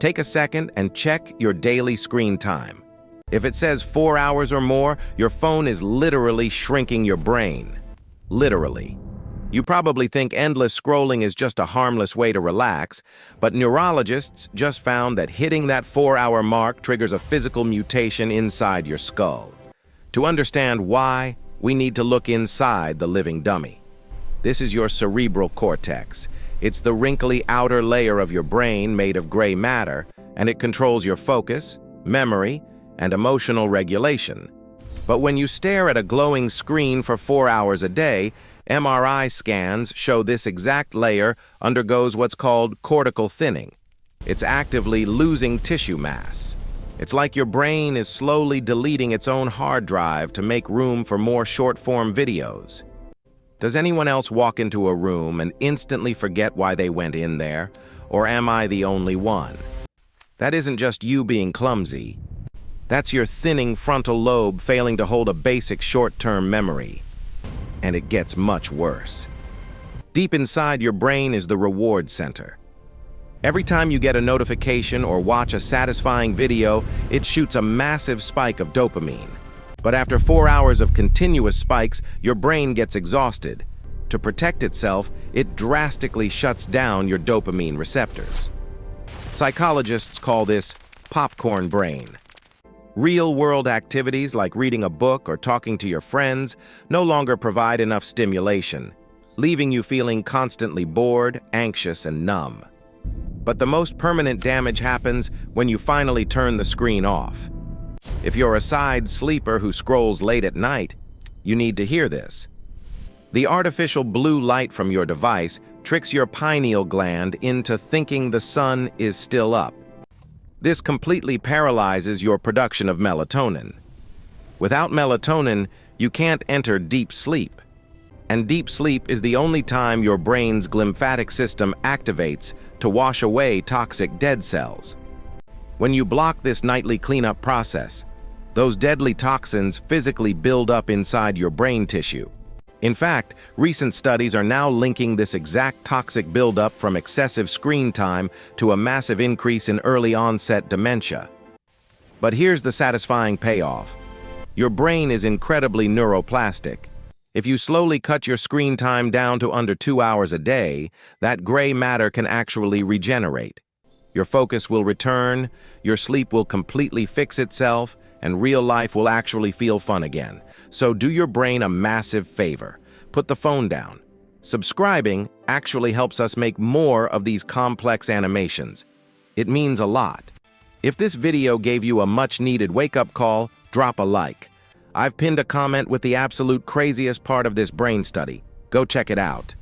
Take a second and check your daily screen time. If it says 4 hours or more, your phone is literally shrinking your brain. Literally. You probably think endless scrolling is just a harmless way to relax, but neurologists just found that hitting that 4-hour mark triggers a physical mutation inside your skull. To understand why, we need to look inside the living dummy. This is your cerebral cortex. It's the wrinkly outer layer of your brain made of gray matter, and it controls your focus, memory, and emotional regulation. But when you stare at a glowing screen for 4 hours a day, MRI scans show this exact layer undergoes what's called cortical thinning. It's actively losing tissue mass. It's like your brain is slowly deleting its own hard drive to make room for more short-form videos. Does anyone else walk into a room and instantly forget why they went in there? Or am I the only one? That isn't just you being clumsy. That's your thinning frontal lobe failing to hold a basic short-term memory. And it gets much worse. Deep inside your brain is the reward center. Every time you get a notification or watch a satisfying video, it shoots a massive spike of dopamine. But after 4 hours of continuous spikes, your brain gets exhausted. To protect itself, it drastically shuts down your dopamine receptors. Psychologists call this popcorn brain. Real-world activities like reading a book or talking to your friends no longer provide enough stimulation, leaving you feeling constantly bored, anxious, and numb. But the most permanent damage happens when you finally turn the screen off. If you're a side sleeper who scrolls late at night, you need to hear this. The artificial blue light from your device tricks your pineal gland into thinking the sun is still up. This completely paralyzes your production of melatonin. Without melatonin, you can't enter deep sleep. And deep sleep is the only time your brain's glymphatic system activates to wash away toxic dead cells. When you block this nightly cleanup process, those deadly toxins physically build up inside your brain tissue. In fact, recent studies are now linking this exact toxic buildup from excessive screen time to a massive increase in early-onset dementia. But here's the satisfying payoff. Your brain is incredibly neuroplastic. If you slowly cut your screen time down to under 2 hours a day, that gray matter can actually regenerate. Your focus will return, your sleep will completely fix itself, and real life will actually feel fun again. So do your brain a massive favor. Put the phone down. Subscribing actually helps us make more of these complex animations. It means a lot. If this video gave you a much-needed wake-up call, drop a like. I've pinned a comment with the absolute craziest part of this brain study. Go check it out.